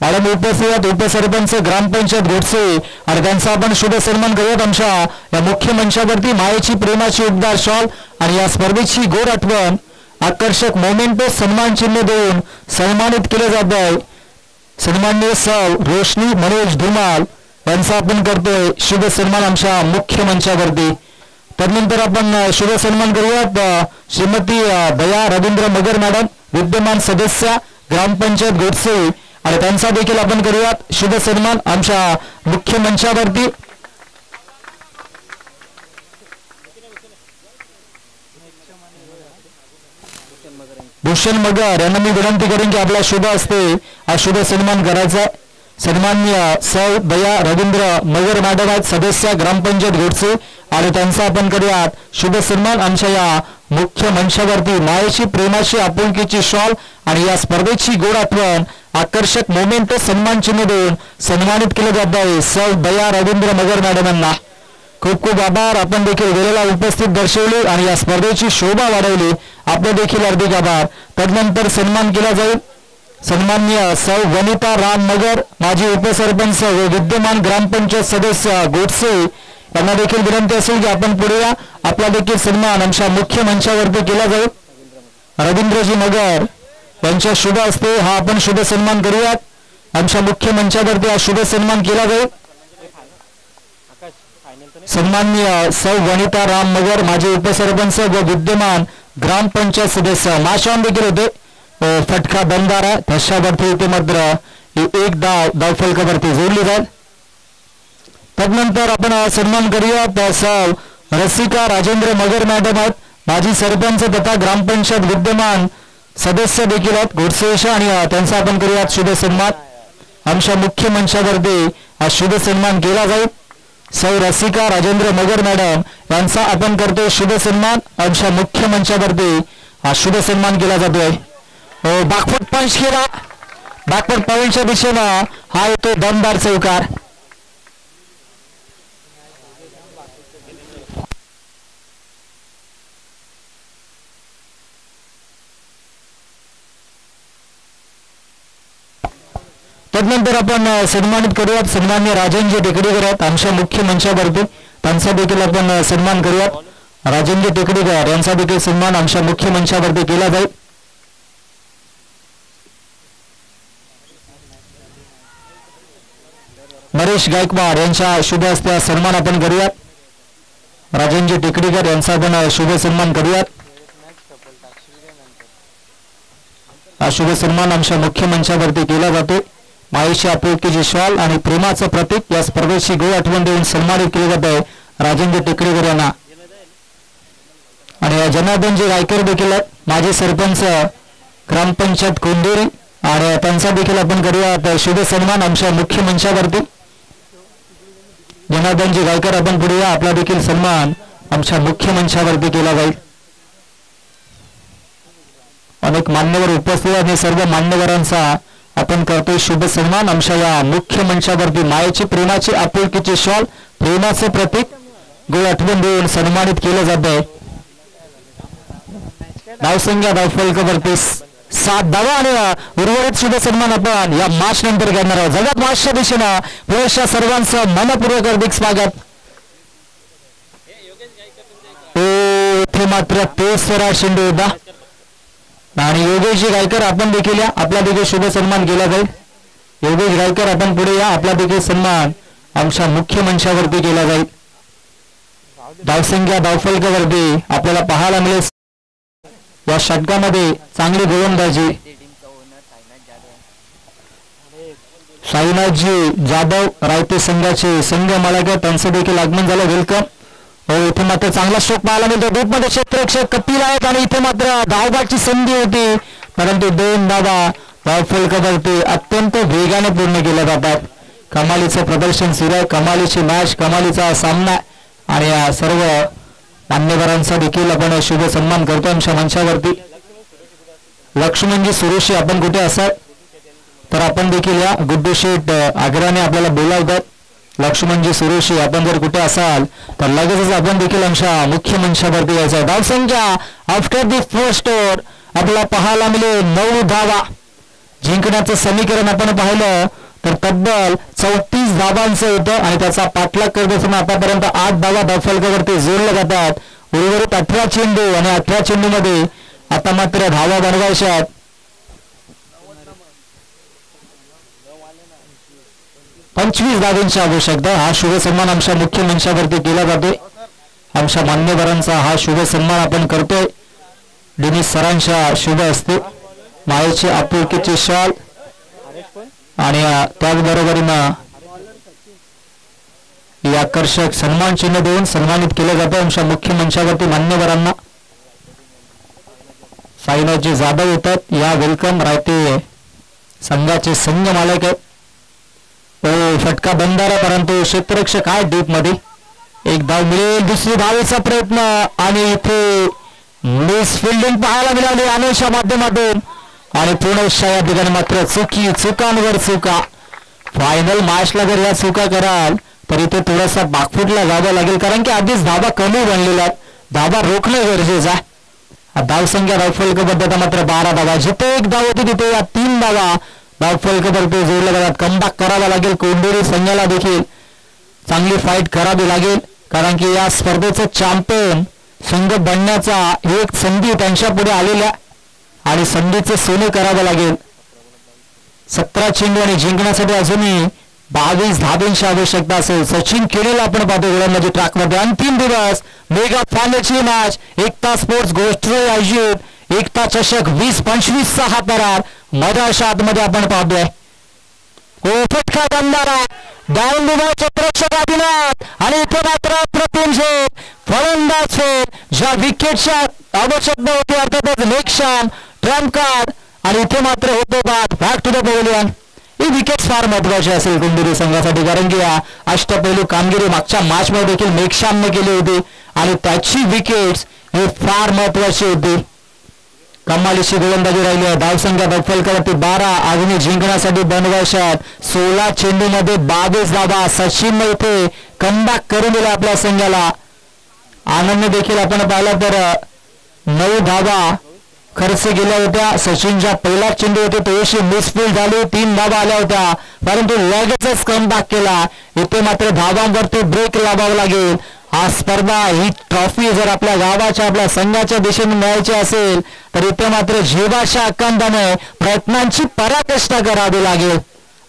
मॅडम उपस्थित उपसरपंच ग्रामपंचायत घोडसे आणि त्यांचा आपण शुभ सन्मान करूयात आमच्या या मुख्य मंचावरती मायेची प्रेमाची उबदार शॉल आणि या स्पर्धेची गोड आठवण आकर्षक मोमेंट सन्मान चिन्ह देऊन सन्मानित केले जात आहे. सन्माननीय सौ रोशनी मनोज धुमाळ यांचा आपण करतोय शुभ सन्मान आमच्या मुख्य मंचावरती. तदनंतर आपण शुभ सन्मान करूयात श्रीमती दया रवींद्र मगर मॅडम विद्यमान सदस्य ग्रामपंचायत घोडसे आणि त्यांचा देखील आपण करूयात शुभ सन्मान आमच्या मुख्य मंचावरती. भूषण मगर यांना मी विनंती करेन की आपला शुभ असते हा शुभ सन्मान करायचा. सन्माननीय सौ दया रवींद्र मगर मॅडम आहेत सदस्य ग्रामपंचायत घोडसे आणि त्यांचा आपण करूयात शुभ सन्मान आमच्या या मुख्य मंचावरती मायेची प्रेमाची आपुलकीची शॉल आणि या स्पर्धेची गोड आठवण आकर्षक मोमेंट सन्मान चिन्ह देऊन सन्मानित केले जात आहे सौ दया रवींद्र मगर मॅडम यांना खूप खूप आभार. आपण देखील वेळेला उपस्थित दर्शवले आणि या स्पर्धेची शोभा वाढवली आपले देखील हार्दिक आभार. तदनंतर सन्मान केला जाईल सन्माननीय सौ वनिता राम मगर माजी उपसरपंच व विद्यमान ग्रामपंचायत सदस्य घोडसे यांना देखील विनंती असेल की आपण पुढे या आपला देखील सन्मान आमच्या मुख्य मंचावरती केला जाईल. रवींद्रजी मगर यांच्या शुभ हस्ते हा आपण शुभ सन्मान करूयात आमच्या मुख्य मंचावरती हा शुभ सन्मान केला जाईल. सन्माननीय सौ वनिता राम मगर माजी उपसरपंच व विद्यमान ग्रामपंचायत सदस्य माशान देखील होते फटका दमदार आहे त्याच्यावरती इथे मात्र एक धावफलकावरती जोडली जाईल. तदनंतर आपण सन्मान करूयात सौ रसिका राजेंद्र मगर मॅडम आहेत माजी सरपंच तथा ग्रामपंचायत विद्यमान सदस्य देखील आहेत घोडसे आणि त्यांचा आपण करूयात शुभ सन्मान आमच्या मुख्य मंचावरती हा शुभ सन्मान केला जाईल. सौ रसिका राजेंद्र मगर मॅडम यांचा आपण करतो शुभ सन्मान आमच्या मुख्य मंचावरती हा शुभ सन्मान केला जातोय. बॅकफुट पंच केला बॅकफुट पॉईंटच्या दिशेनं हा येतो दमदार चौकार. तदनंतर आपण सन्मानित करूयात सन्मान्य राजेंद्र टेकडीकर आहेत आमच्या मुख्य मंचावरती त्यांचा देखील आपण सन्मान करूयात. राजेंद्र टेकडीकर यांचा देखील सन्मान आमच्या मुख्य मंचावरती केला जाईल. नरेश गायकवाड यांच्या शुभ हस्ते सन्मान आपण करूयात. राजेंद्र टेकडीकर यांचा आपण शुभ सन्मान करूयात. हा शुभ सन्मान आमच्या मुख्य मंचावरती केला जातो. मायेची आपुलकीची शॉल आणि प्रेमाचं प्रतीक या स्पर्धेची गोड आठवण देऊन सन्मानित केले जात आहे राजेंद्र टेकडीकर यांना. आणि जनार्दनजी गायकर देखील माजी सरपंच ग्रामपंचायत कोंडेरी आणि त्यांचा देखील आपण करूयात शुभ सन्मान आमच्या मुख्य मंचावरती. जनार्दनजी गायकर आपण पुढे या आपला देखील सन्मान आमच्या मुख्य मंचावरती केला जाईल. अनेक मान्यवर उपस्थित आणि सर्व मान्यवरांचा आपण करतोय शुभ सन्मान आमच्या या मुख्य मंचावरती मायेची प्रेमाची आपुलकीची शॉल प्रेमाचे प्रतीक गोड आठवण देऊन सन्मानित केलं जात आहे. धावसंख्या धावफलकावरती 7 धावा आणि उर्वरित शुभ सन्मान आपण या मॅच नंतर करणार आहोत. जगात मॅचच्या दिशेनं पुरेशा सर्वांचं मनपूर्वक हार्दिक स्वागत. इथे मात्र तेज स्वराज शिंदे होता आणि योगेशजी गायकर आपण देखील या आपला देखील शुभ सन्मान केला जाईल. योगेश गायकर आपण पुढे या आपला देखील सन्मान आमच्या मुख्य मंचावरती केला जाईल. धावसंख्या धावफलकावरती आपल्याला पाहायला मिळेल. या षटकामध्ये चांगली गोलंदाजी साईनाथजी जाधव रायते संघाचे संघ मालक त्यांचं देखील आगमन झालं. वेलकम. हो, इथे मात्र चांगला स्ट्रोक पाहायला मिळतो. डीपमध्ये क्षेत्ररक्षक कपिल आहेत आणि इथे मात्र धावबाची संधी होती, परंतु 2 धावा धावफलकावरती अत्यंत वेगाने पूर्ण केल्या जातात. कमालीचं प्रदर्शन सुरू आहे, कमालीची मॅच, कमालीचा सामना आणि या सर्व मान्यवरांचा देखील आपण शुभ सन्मान करतो आमच्या मंचावरती. लक्ष्मणजी सुरेशी आपण कुठे असाल तर आपण देखील या. गुड्डू शेठ आग्र्याने आपल्याला बोलावतात. लक्ष्मणजी सुरेशी आपण जर कुठे असाल तर लगेचच आपण देखील आमच्या मुख्य मंचावरती यायचं. धावसंख्या आफ्टर दी फर्स्ट ओव्हर आपल्याला पाहायला मिळेल 9 धावा. जिंकण्याचं समीकरण आपण पाहिलं तर तब्बल 34 धावांचं होतं आणि त्याचा पाठलाग करत असताना आतापर्यंत 8 धावा धावफलकावरती जोडल्या जातात. उर्वरित 18 चेंडू आणि 18 चेंडूमध्ये आता मात्र धावा बनवायच्या. 25 धावांची आवश्यकता. हा शुभ सन्मान आमच्या मुख्य मंचावरती केला जातोय. आमच्या मान्यवरांचा हा शुभ सन्मान आपण करतोय. डिनिस सरांच्या शुभ असते मायेचे आपुलकीचे शाल आणि त्याचबरोबरीनं ही आकर्षक सन्मान चिन्ह देऊन सन्मानित केलं जातं आमच्या मुख्य मंचावरती मान्यवरांना. साईनाथजी जाधव येतात. या वेलकम. रायते संघाचे संघ मालक आहेत. फटका बंदारा, परंतु क्षेत्ररक्षक आहे डीप मध्ये. 1 धाव मिळेल. दुसरी धावेचा प्रयत्न आणि इथे मिस फिल्डिंग पाहायला मिळाली अनेकच्या माध्यमातून आणि पुनश्च या ठिकाणी मात्र चुकांवर चुका. फायनल मॅचला जर या चुका कराल तर इथे थोडासा बागफुटला जावं लागेल, कारण की आधीच धाबा कमी बनलेला. धाबा रोखणं गरजेचं आहे. धावसंख्या धावफलकाबद्दल मात्र 12 धावा. जिथे 1 धाव होती तिथे या 3 धावा धावफलकावरती जोडल्या जातात. कमबॅक करावा लागेल. कोंडोरी संघाला देखील चांगली फाईट करावी लागेल, कारण की या स्पर्धेचं चॅम्पियन संघ बनण्याचा एक संधी त्यांच्या पुढे आलेल्या आणि संधीचं सोने करावं लागेल. 17 चेंडू आणि जिंकण्यासाठी अजूनही 22 धावांची आवश्यकता असेल. सचिन केलेला आपण पाहतो गोलंदाजी ट्रॅकमध्ये. अंतिम दिवस मेगा फायनलची मॅच एकता स्पोर्ट्स गोष्टी आयोजित एकता चषक 20-25चा हा करार मधाच्या आतमध्ये आपण पाहतोय. फटका बंदारा डाऊन दिवा क्षेत्ररक्षक आदिनाथ आणि इथे मात्र अप्रतिम झेल फलंदाज ज्या विकेटच्या आवश्यकता होती अर्थातच लेगशाम ट्रम्प कार्ड आणि इथे मात्र होतो बाद. Back to the pavilion. ही विकेट फार महत्वाची असेल कुंडुरी संघासाठी, कारण की या अष्टपैलू कामगिरी मागच्या मॅच मध्ये देखील मेघश्यामने केली होती आणि त्याची विकेट्स ही फार महत्वाची होती. कमालीची गोलंदाजी राहिली आहे. धावसंख्या धावफलकावरती 12. अजूनही जिंकण्यासाठी बनवायच्यात. 16 चेंडूमध्ये 22 धावा. सचिनने इथे कमबॅक करून दिला आपल्या संघाला. आनंद देखील आपण पाहिला तर 9 धावा खर्च केल्या होत्या. सचिनच्या पहिला चेंडू होते थोडीशी मिसफील्ड झाली. 3 धावा आल्या होत्या, परंतु लगेचच कमबॅक केला. इथे मात्र धावांवरती ब्रेक लावावा लागेल. हा स्पर्धा ही ट्रॉफी जर आपल्या गावाच्या आपल्या संघाच्या दिशेने मिळायची असेल तर इथे मात्र जीवाच्या आकांताने प्रयत्नांची पराकाष्ठा करावी लागेल.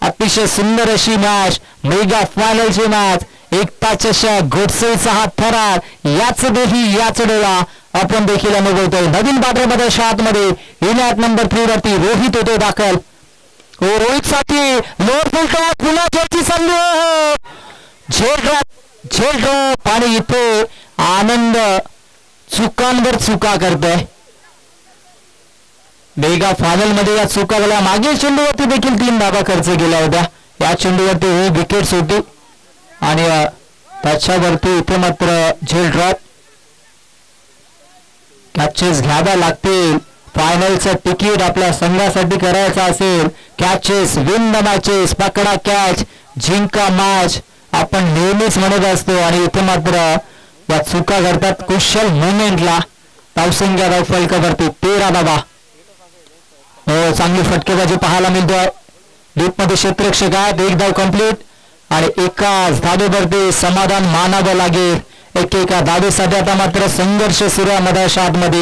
अतिशय सुंदर अशी मॅच, मेगा फायनलची मॅच, एकता चषक गोडसेचा हा थरार याच देही याच डोळा आपण देखील अनुभवतोय. नवीन पात्रमध्ये शातमध्ये इनॅट नंबर 3 वरती रोहित होतो दाखल. रोहित साठी लोअर फुलटॉस पुन्हा खेळची संधी. झेल ड्रॉप आणि इथे आनंद चुकांवर चुका करतोय. मेगा फायनल मध्ये या चुका झाल्या. मागील चेंडूवरती देखील 3 धावा खर्च केल्या होत्या. या चेंडूवरती ही विकेट्स होती आणि त्याच्यावरती इथे मात्र झेल ड्रॉप. कॅचेस घ्याव्या लागतील. फायनलचं तिकीट आपल्या संघासाठी करायचं असेल. Catches win the matches. पकडा कॅच जिंका मॅच आपण नेहमीच म्हणत असतो आणि इथे मात्र या चुका करतात. कुशल मुवमेंटला धावसंख्या धावफलकावरती 13 धावा. चांगली फटकेबाजी पाहायला मिळतोय. डीप मध्ये क्षेत्ररक्षक आहेत. 1 धाव कंप्लीट आणि एकाच धावेवरती समाधान मानावं लागेल. एकेका धावेसाठी आता मात्र संघर्ष सुरू आहे मधाच्या आतमध्ये.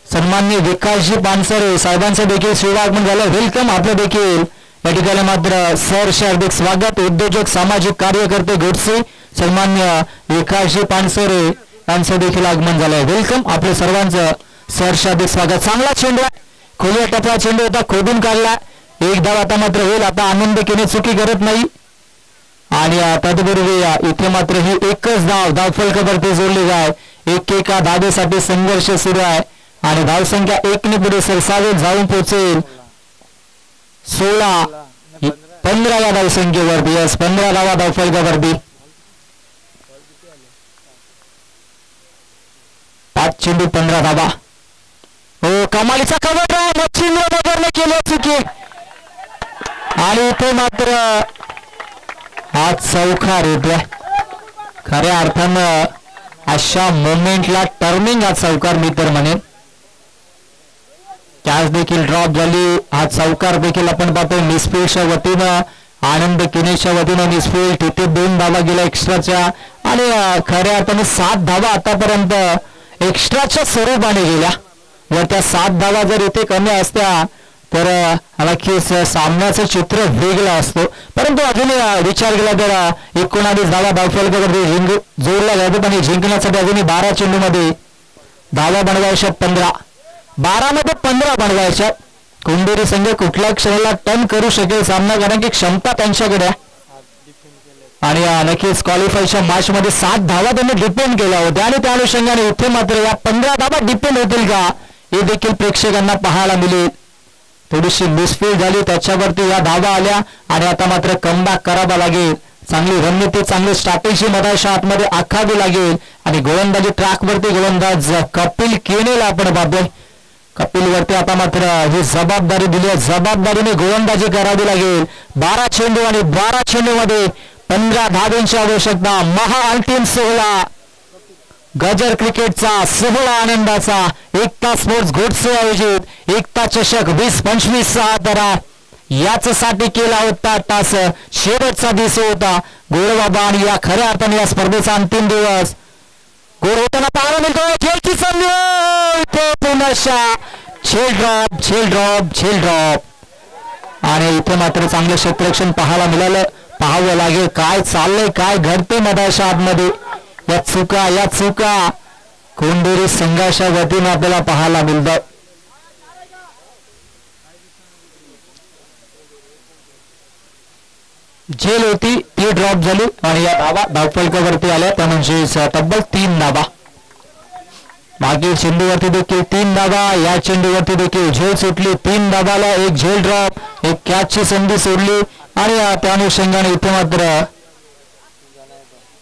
सन्माननीय विकासजी पानसरे साहेबांचं देखील शुभागमन झालं. वेलकम आपलं देखील या ठिकाणी मात्र सर हार्दिक स्वागत. उद्योजक सामाजिक कार्यकर्ते गोडसे सन्मान्य विकासजी पानसरे यांचं देखील आगमन झालंय. वेलकम आपलं सर्वांचं सहर्षाधिक स्वागत. चांगला चेंडू आहे, खोली टप्पा चेंडू होता, खोदून काढला. एक धाव आता मात्र होईल. आता आनंद केने चुकी करत नाही आणि तत्पूर्वी इथे मात्र ही एकच धाव फलकावरती जोडली जाय. एका धावेसाठी संघर्ष सुरू आहे आणि धावसंख्या 1 पुढे सरसावेल जाऊन पोहोचेल 15 धावसंख्येवरती. 15 धाव फलकावरती. 5 चेंडू 15 धावा. हो कमालीचा कव्हर मच्छिंद्र नगरने केली चुकी आणि इथे मात्र हा चौकार येतोय. खऱ्या अर्थानं अशा मोमेंटला टर्निंग हा चौकार मी तर म्हणेन. कॅच देखील ड्रॉप झाली. हा चौकार देखील आपण पाहतो मिसफील्डच्या वतीनं, आनंद किनेच्या वतीनं मिसफील्ड. तिथे 2 धावा गेल्या एक्स्ट्राच्या आणि खऱ्या अर्थाने 7 धावा आतापर्यंत एक्स्ट्राच्या स्वरूपाने गेल्या व त्या 7 धावा जर इथे कमी असत्या तर नक्कीच सामन्याचं चित्र वेगळं असतो. परंतु अजून विचार केला तर 19 धावा धावफलकावरती जोडल्या जातात आणि जिंकण्यासाठी अजूनही 12 चेंडूमध्ये धावा बनवायच्या 15. 12 मध्ये 15 बनवायच्या. कुंडेरी संघ कुठल्या क्षणाला टर्न करू शकेल सामना, कारण की क्षमता त्यांच्याकडे आणि नक्कीच क्वालिफायच्या मॅच मध्ये 7 धावा त्यांनी डिपेंड केल्या होत्या आणि त्या अनुषंगाने इथे मात्र या 15 धावा डिपेंड होतील का हे देखील प्रेक्षकांना पाहायला मिळेल. थोडीशी मिसफील्ड झाली, त्याच्यावरती या धावा आल्या आणि आता मात्र कमबॅक करावा लागेल. चांगली रणनीती, चांगली स्ट्रॅटेजी मधाच्या आतमध्ये आखावी लागेल आणि गोलंदाजी ट्रॅकवरती गोलंदाज कपिल केनेला आपण पाहतोय. कपिल वरती आता मात्र ही जबाबदारी दिली आहे. जबाबदारीने गोलंदाजी करावी लागेल. 12 चेंडू आणि 12 चेंडूमध्ये 15 धावांची आवश्यकता. महाअंतिम सोहळा, गजर क्रिकेटचा सोहळा आनंदाचा, एकता स्पोर्ट्स गोडसे आयोजित एकता चषक 20-25 तरा याच साठी केला होता तास. शेवटचा दिवस होता गोडबाबा आणि या खऱ्या अर्थाने या स्पर्धेचा अंतिम दिवस गोड होताना पाहायला मिळतो. खेळची संधी पुनशा झेल ड्रॉप आणि इथे मात्र चांगलं क्षेत्ररक्षण पाहायला मिळालं. पाहावं लागेल काय चाललंय, काय घडते मधाच्या आतमध्ये. या चुका कोंडेरी संघाच्या वतीनं आपल्याला पाहायला मिळतात. झेल होती ती ड्रॉप झाली आणि या धावा धावफलकावरती आल्या त्या म्हणजे तब्बल 3 धावा. मागील चेंडूवरती देखील 3 धावा, या चेंडूवरती देखील झेल सुटली. 3 धावाला एक झेल ड्रॉप, एक कॅचची संधी सोडली आणि त्या अनुषंगाने इथे मात्र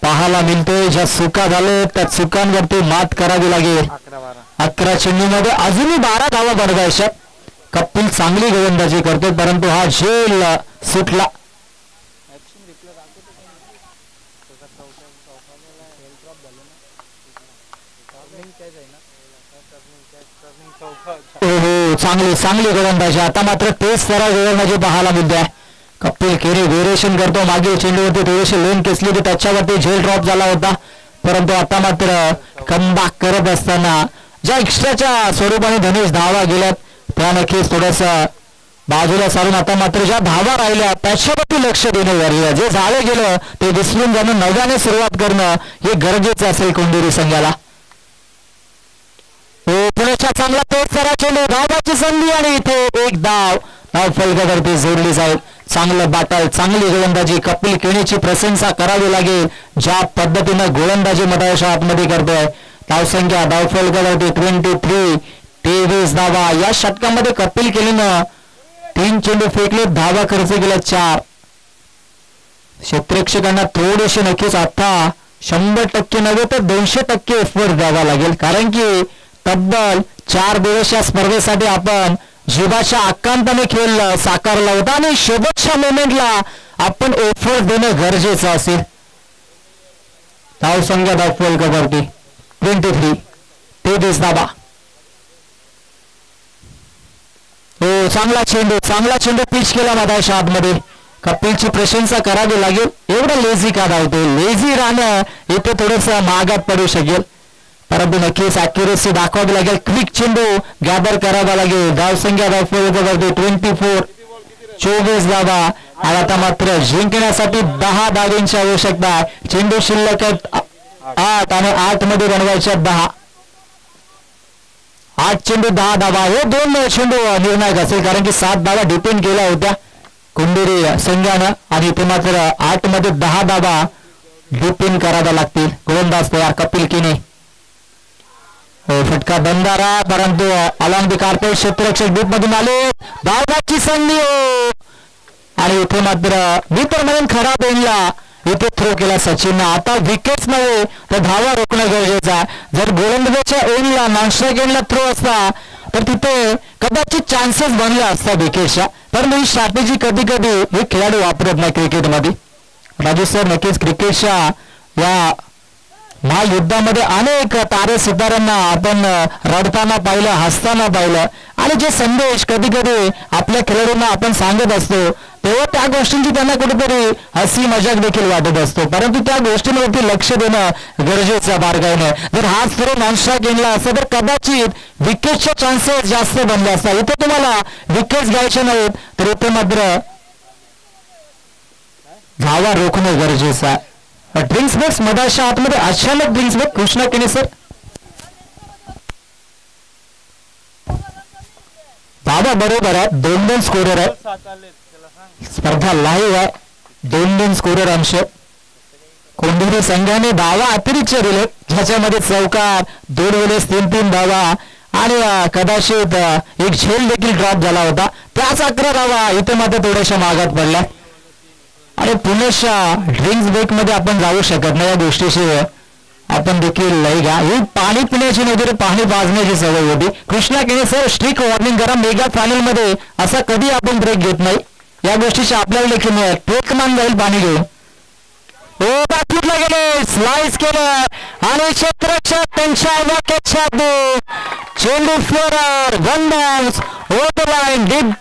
पाहायला मिळतोय ज्या चुका झाल्या त्या चुकांवरती मात करावी लागेल. 11 चेंडूमध्ये अजूनही 12 धावा बनवायच्या. कपिल चांगली गोलंदाजी करतो परंतु हा झेल सुटला. हो चांगली गोलंदाजी. आता मात्र तेच सरळ गोलंदाजी पाहायला मिळते. कपिल केरी व्हेरिएशन करतो. मागील चेंडूवरती थोडीशी लोन खेचली होती, त्याच्यावरती झेल ड्रॉप झाला होता परंतु आता मात्र कमबॅक करत असताना ज्या एक्स्ट्राच्या स्वरूपाने धनेश धावा गेल्यात त्या नक्कीच थोडस बाजूला सारून आता मात्र ज्या धावा राहिल्या त्याच्यावरती लक्ष देणं गरजेचं. जे झालं गेलं ते विसरून जाणं, नव्याने सुरुवात करणं हे गरजेचं असेल कोंडेरी संघाला. पुण्याच्या चांगला तेज चेंडू, धावाची संधी आणि इथे एक धाव फलकावरती जोडली जाईल. चांगलं बाटल, चांगली गोलंदाजी. कपिल केणीची प्रशंसा करावी लागेल ज्या पद्धतीनं गोलंदाजी मधाच्या आतमध्ये करतोय. धावसंख्या धावफलकावरती 23 धावा. या षटकामध्ये कपिल केणीनं 3 चेंडू फेकले, धावा खर्च केल्या 4. क्षेत्ररक्षकांना थोडेसे नक्कीच आता 100% नव्हे तर 200% एफर्ट द्यावा लागेल, कारण की तब्बल 4 दिवस या स्पर्धेसाठी आपण जीवाच्या आकांताने खेळ साकारला होता आणि शेवटच्या मोमेंटला आपण एफर्ट देणं गरजेचं असेल. धावसंख्या धावफलकावरती 23 धावा. हो चांगला चेंडू पिच केला मधाच्या आतमध्ये. कपिलची प्रशंसा करावी लागेल. एवढं लेझी का धावतो, लेझी राहणं इथे थोडस मागात पडू शकेल परंतु नक्कीच अॅक्युरेसी दाखवावी लागेल. क्विक चेंडू गॅदर करावा लागेल. धावसंख्या धावफलकावरती 24 धावा आणि आता मात्र जिंकण्यासाठी 10 धावांची आवश्यकता आहे. चेंडू शिल्लक 8 आणि 8 मध्ये बनवायच्या 10. 8 चेंडू 10 धावा. हे 2 चेंडू निर्णायक असेल कारण की 7 धावा डिपेंड केल्या होत्या कुंडेरी संघानं आणि इथे मात्र 8 मध्ये 10 धावा डिपेंड कराव्या लागतील. गोलंदाज तयार कपिल किने. फटका बंदारा परंतु अलॉंग द कार्पेट क्षेत्ररक्षक डीप मधून आले. धावाची संधी आणि इथे मात्र मित्र म्हणून खराब येईला इथे थ्रो केला सचिन. आता विकेट्स नव्हे तर धावा रोखणं गरजेचं आहे. जर गोलंदाजाच्या एंडला नॉनस्ट्राईक एंडला थ्रो असता तर तिथे कदाचित चान्सेस बनले असता विकेटच्या. पण ही स्ट्रॅटेजी कधी कधी हे खेळाडू वापरत नाही क्रिकेटमध्ये. राजू सर नक्कीच क्रिकेटच्या या महायुद्धामध्ये अनेक तारे सिताऱ्यांना आपण रडताना पाहिलं, हसताना पाहिलं आणि जे संदेश कधी कधी आपल्या खेळाडूंना आपण सांगत असतो तेव्हा त्या गोष्टींची त्यांना कुठेतरी हसी मजाक देखील वाटत असतो. परंतु त्या गोष्टींवरती लक्ष देणं गरजेचं बारकाईने. जर हाच थ्रो नॉनस्ट्राईक गेला असता तर कदाचित विकेटचे चान्सेस जास्त बनले असतात. इथे तुम्हाला विकेट्स घ्यायचे नाहीत तर इथे मात्र धावा रोखणं गरजेचं आहे. ड्रिंक्स बॉक्स मधाच्या आतमध्ये अचानक ड्रिंक्स बॉक्स कृष्णा केने सर. दादा बरोबर आहे. 2-2 स्कोरर आहे. स्पर्धा लाईव्ह आहे. 2-2 स्कोरर अंश. कोंढुरी संघाने धावा अतिरिक्त दिले ज्याच्यामध्ये चौकार 2 वेळेस 3-3 धावा आणि कदाचित एक झेल देखील ड्रॉप झाला होता. त्याच 11 धावा इथे मात्र थोड्याशा मागात पडल्या आणि पुण्याच्या ड्रिंक्स ब्रेक मध्ये आपण जाऊ शकत नाही. या गोष्टीशी आपण देखील लई घ्या. ही पाणी पिण्याची नव्हती तर पाणी पाजण्याची सवय होती. कृष्णा केने सर स्ट्रिक्ट वॉर्निंग करा. मेगा फायनल मध्ये असा कधी आपण ब्रेक घेत नाही. या गोष्टीची आपल्याला देखील मिळेल. टेकमान जाईल पाणी घेऊन. गेले स्लाइस केलं आणि क्षेत्ररक्षक त्यांच्या वाक्याच्या चेंडू floor 1 bounce over the line deep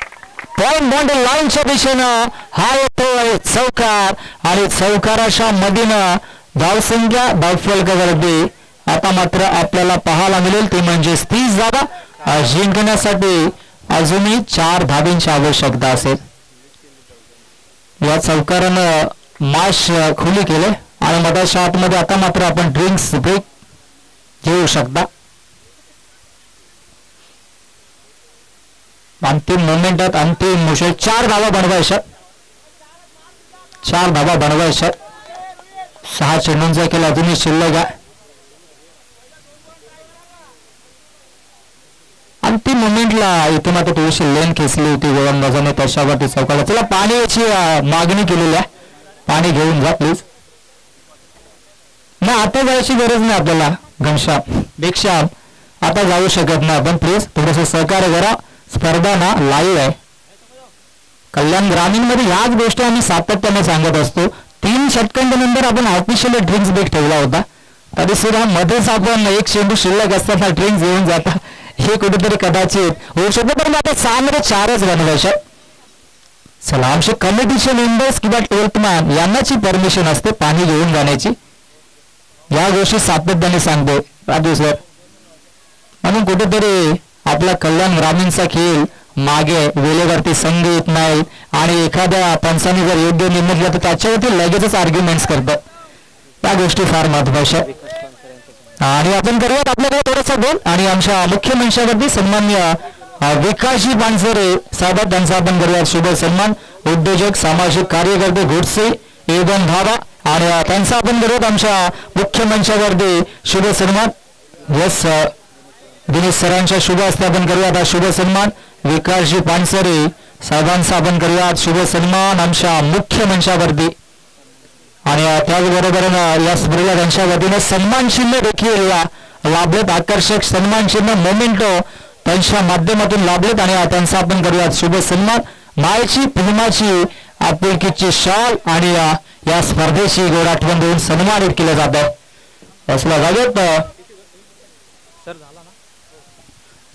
point boundary लाईनच्या दिशेनं हा येतोय चौकार आणि चौकाराच्या मधीनं धावसंख्या धावफलकावरती आता मात्र आपल्याला पाहायला मिळेल ते म्हणजे 30 धावा. जिंकण्यासाठी अजूनही 4 धावांची आवश्यकता असेल. या चौकारानं मॅच खुली केले आणि मधाच्या आतमध्ये आता मात्र आपण ड्रिंक्स ब्रेक घेऊ शकता. अंतिम मोमेंटात अंतिम मुशे 4 धावा बनवायच्या. 4 धावा बनवायच्या. 6 चेंडूंचा केला अजूनही शिल्लक आहे. अंतिम मोमेंटला इथे मात्र थोडीशी लेन खेचली होती गोलंदाजाने त्याच्यावरती चौकाला. चला पाण्याची मागणी केलेली आहे. पाणी घेऊन जा प्लीज. नाही आता जायची गरज नाही आपल्याला. घनश्याम भिक्षाम आता जाऊ शकत नाही आपण. प्लीज थोडस सहकार्य करा. स्पर्धा ना लाईव्ह आहे. कल्याण ग्रामीण मध्ये ह्याच गोष्टी आम्ही सातत्याने सांगत असतो. 3 षटकांनंतर आपण ऑफिशियल ड्रिंक्स ब्रेक ठेवला होता तरी सुद्धा मध्येच आपण एक चेंडू शिल्लक असताना ड्रिंक्स घेऊन जाता हे कुठेतरी कदाचित होऊ शकतं. पण आता 6 मध्ये 4च बनवायच्या. चला आमचे कमिटीचे मेंबर्स किंवा 12th मॅन यांनाची परमिशन असते पाणी घेऊन जाण्याची. या गोष्टी सातत्याने सांगतो राजू सर. म्हणून कुठेतरी आपला कल्याण ग्रामीणचा खेळ मागे वेळेवरती संघ येत नाही आणि एखाद्या पंचाने जर योग्य निर्णय घेतला तर त्याच्यावरती लगेचच आर्ग्युमेंट्स करतात. या गोष्टी फार महत्वाच्या. आणि आपण करूयात आपल्याकडे थोडासा बोल आणि आमच्या मुख्य मंचावरती सन्मान्य विकासजी पानसरे साहेब त्यांचा आपण करूयात शुभ सन्मान. उद्योजक सामाजिक कार्यकर्ते घोडसे 1-2 धावा आणि त्यांचा आपण करूयात आमच्या मुख्य मंचावरती शुभ सन्मान. यस दिनेश सरांच्या शुभ हस्ते आपण करूयात हा शुभ सन्मान. विकासजी पानसरे साहेबांचा आपण करूयात शुभ सन्मान आमच्या मुख्य मंचावरती. आणि त्याचबरोबर या स्पर्धेला त्यांच्या वतीने सन्मान चिन्ह देखील लाभलेत. आकर्षक सन्मान चिन्ह मोमेंटो त्यांच्या माध्यमातून लाभलेत आणि त्यांचा आपण करूयात शुभ सन्मान. मायेची प्रेमाची आपुलकीची शाल आणि या स्पर्धेची गोड आठवण देऊन सन्मानित केलं जात आहे. असला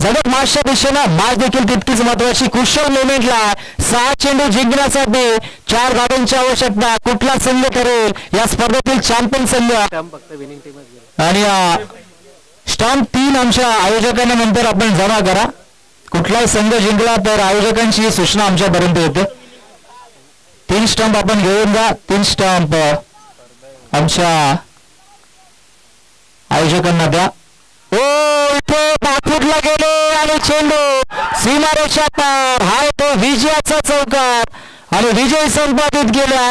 जगत मॅचच्या दिशेनं मॅच देखील तितकीच महत्वाची. क्रुशियल मोमेंटला 6 चेंडू जिंकण्यासाठी 4 धावांची आवश्यकता. कुठला संघ ठरेल या स्पर्धेतील चॅम्पियन संघ आणि स्टॅम्प 3 आमच्या आयोजकांना नंतर आपण जमा करा. कुठलाही संघ जिंकला तर आयोजकांची सूचना आमच्यापर्यंत येते. 3 स्टंप आपण घेऊन जा. 3 स्टंप आमच्या आयोजकांना द्या. इथे बापूरला गेले आणि चेंडू सीमारेषा पार. हाय तो विजयाचा चौकार आणि विजय संपादित केला.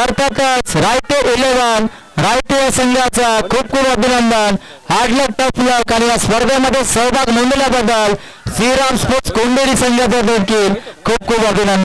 अर्थातच रायटे 11 रायटे या संघाचा खूप खूप अभिनंदन. हार्ड लक टफ लक आणि या स्पर्धेमध्ये सहभाग नोंदवल्याबद्दल श्रीराम स्पोर्ट्स कोंडेरी संघाचा देखील खूप खूप अभिनंदन.